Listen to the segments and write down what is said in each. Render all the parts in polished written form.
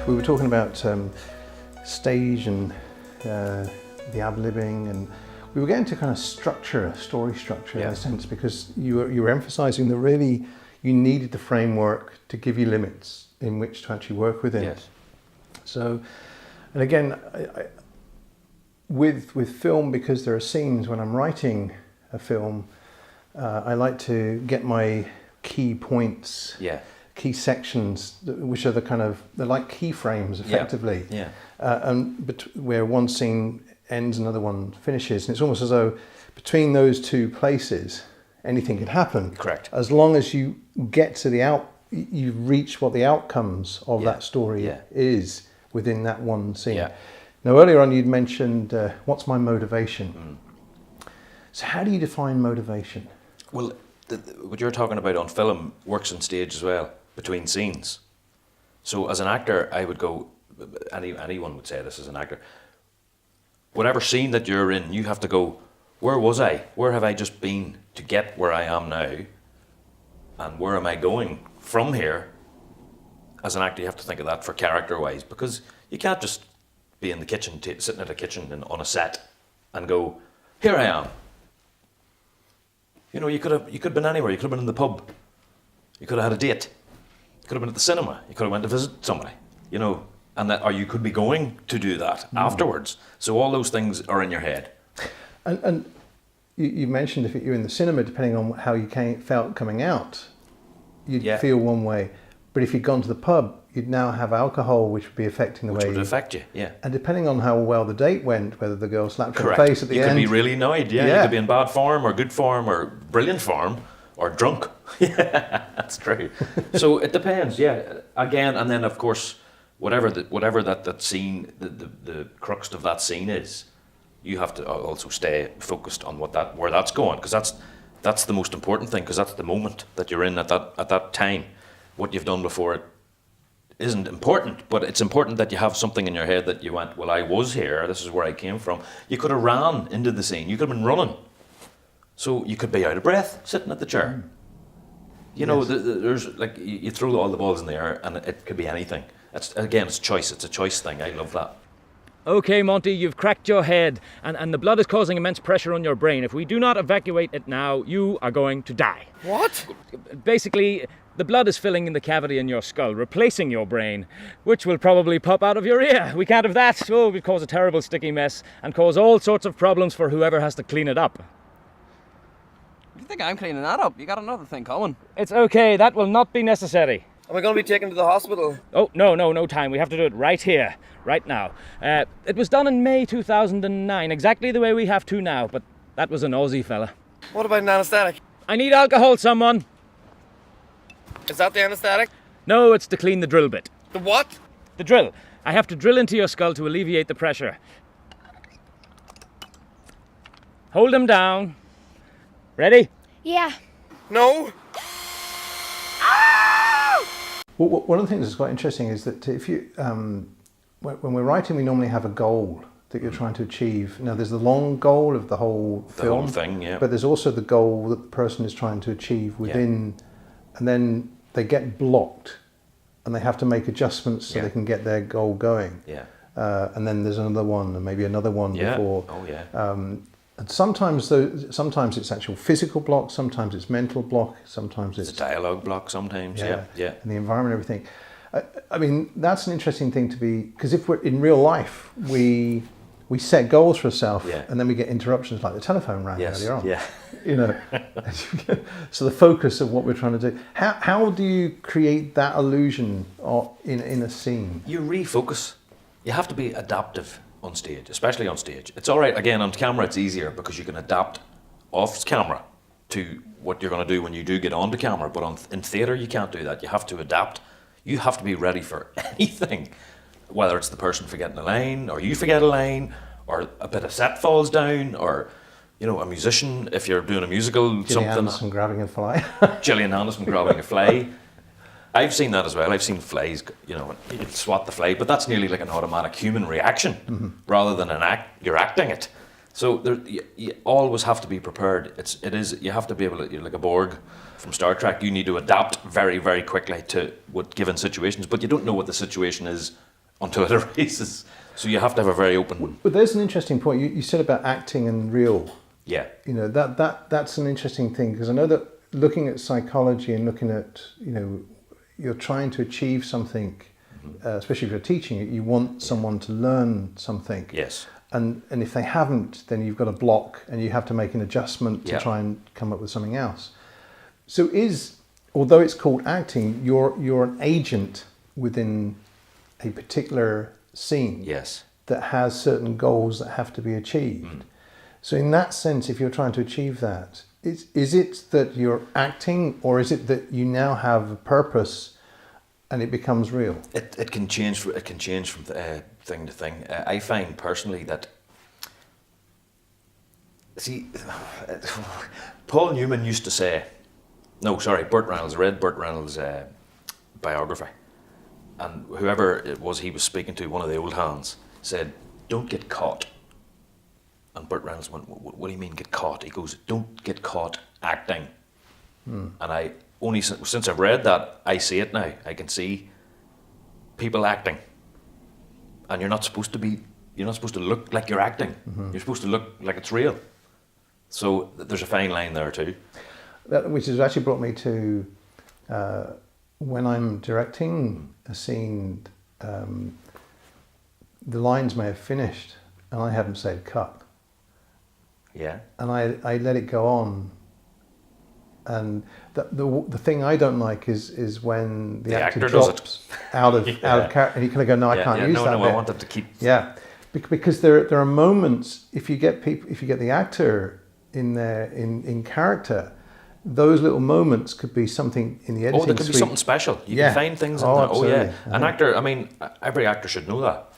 We were talking about stage and the ad-libbing, and we were getting to kind of story structure in a sense, because you were emphasising that really you needed the framework to give you limits in which to actually work within. Yes. So, and again, with film, because there are scenes when I'm writing a film, I like to get my key points, key sections, which are they're like keyframes effectively. Yeah. Where one scene ends, another one finishes, and it's almost as though between those two places, anything can happen. Correct. As long as you get to you reach what the outcomes of that story is within that one scene. Yeah. Now, earlier on, you'd mentioned what's my motivation. So, how do you define motivation? Well, what you're talking about on film works on stage as well, between scenes. So as an actor, I would go, anyone would say this as an actor, whatever scene that you're in, you have to go, where was I? Where have I just been to get where I am now? And where am I going from here? As an actor, you have to think of that for character-wise, because you can't just be in the kitchen, sitting at a kitchen on a set and go, here I am. You know, you could have been anywhere. You could have been in the pub. You could have had a date. You could have been at the cinema. You could have went to visit somebody. You know, or you could be going to do that afterwards. So all those things are in your head. And you mentioned if you're in the cinema, depending on how you felt coming out, you'd feel one way. But if you'd gone to the pub, you'd now have alcohol, which would be affecting the way. Which would affect you, yeah. And depending on how well the date went, whether the girl slapped you in the face at the end. You could be really annoyed, You could be in bad form or good form or brilliant form or drunk. Yeah, that's true. So it depends, Again, and then of course, whatever that scene, the crux of that scene is, you have to also stay focused on where that's going, because that's the most important thing, because that's the moment that you're in at that time. What you've done before it isn't important, but it's important that you have something in your head that you went, well, I was here, this is where I came from. You could have ran into the scene, you could have been running. So you could be out of breath, sitting at the chair. You know, there's like, you throw all the balls in the air and it could be anything. It's choice, it's a choice thing, I love that. Okay, Monty, you've cracked your head and the blood is causing immense pressure on your brain. If we do not evacuate it now, you are going to die. What? Basically, the blood is filling in the cavity in your skull, replacing your brain, which will probably pop out of your ear. We can't have that. Oh, it would cause a terrible sticky mess and cause all sorts of problems for whoever has to clean it up. You think I'm cleaning that up? You got another thing coming. It's okay, that will not be necessary. Am I going to be taken to the hospital? Oh, no time. We have to do it right here, right now. It was done in May 2009, exactly the way we have to now, but that was an Aussie fella. What about an anaesthetic? I need alcohol, someone. Is that the anaesthetic? No, it's to clean the drill bit. The what? The drill. I have to drill into your skull to alleviate the pressure. Hold him down. Ready? Yeah. No. Well, one of the things that's quite interesting is that if you, when we're writing, we normally have a goal that you're trying to achieve. Now, there's the long goal of the whole film. The whole thing, yeah. But there's also the goal that the person is trying to achieve within, and then they get blocked and they have to make adjustments so they can get their goal going. Yeah. And then there's another one and maybe another one before. Oh, yeah. And sometimes it's actual physical block, sometimes it's mental block, sometimes it's a dialogue block sometimes, yeah. And the environment, everything. I mean, that's an interesting thing to be, because if we're in real life, we set goals for ourselves and then we get interruptions like the telephone rang earlier on. Yeah. You know, so the focus of what we're trying to do. How do you create that illusion in a scene? You refocus. You have to be adaptive on stage, especially on stage. It's all right, again, on camera it's easier because you can adapt off camera to what you're going to do when you do get onto camera, but in theatre you can't do that. You have to adapt. You have to be ready for anything, whether it's the person forgetting a line, or you forget a line, or a bit of set falls down, or, you know, a musician, if you're doing a musical, Gillian Anderson grabbing a fly. Gillian Anderson grabbing a fly. I've seen that as well. I've seen flies, you know, you swat the fly, but that's nearly like an automatic human reaction rather than you're acting it. So you always have to be prepared. You have to be able to, you're like a Borg from Star Trek. You need to adapt very, very quickly to what given situations, but you don't know what the situation is until it erases. So you have to have a very open. But there's an interesting point. You said about acting and real. Yeah. You know, that's an interesting thing, because I know that looking at psychology and looking at, you know, you're trying to achieve something, especially if you're teaching it, you want someone to learn something. Yes. And if they haven't, then you've got a block and you have to make an adjustment to Yeah. try and come up with something else. So although it's called acting, you're an agent within a particular scene. Yes. That has certain goals that have to be achieved. So in that sense, if you're trying to achieve that, is it that you're acting, or is it that you now have a purpose and it becomes real? It can change. It can change from thing to thing. I find personally that, see, Paul Newman used to say, no, sorry, Burt Reynolds. I read Burt Reynolds' biography, and whoever it was he was speaking to, one of the old hands, said, "Don't get caught." And Burt Reynolds went, "What do you mean get caught?" He goes, "Don't get caught acting." And I only since I've read that, I see it now. I can see people acting, and you're not supposed to look like you're acting. You're supposed to look like it's real. So there's a fine line there too. Which has actually brought me to when I'm directing a scene, the lines may have finished and I haven't said cut. Yeah. And I let it go on. And the thing I don't like is when the actor drops out of character, and you kind of go, no, I can't use that. No, bit. I want them to keep. Yeah, because there are moments, if you get the actor in there in character, those little moments could be something in the editing Oh, there could be something special. You can find things in there. Absolutely. Oh yeah, an actor. I mean, every actor should know that.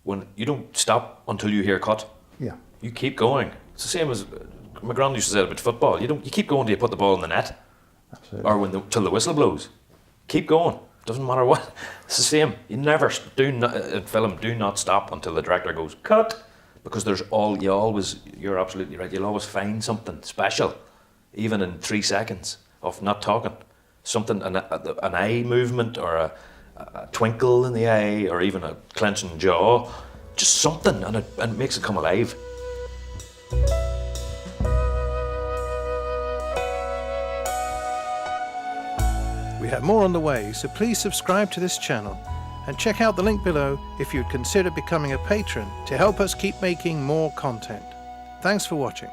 When you don't stop until you hear cut. Yeah. You keep going. It's the same as my grand used to say about football. You keep going till you put the ball in the net. Absolutely. Or till the whistle blows. Keep going. Doesn't matter what. It's the same. You never in film do not stop until the director goes cut, because you're absolutely right. You'll always find something special, even in 3 seconds of not talking. Something, an eye movement, or a twinkle in the eye, or even a clenching jaw. Just something, and it makes it come alive. We have more on the way, so please subscribe to this channel and check out the link below if you'd consider becoming a patron to help us keep making more content. Thanks for watching.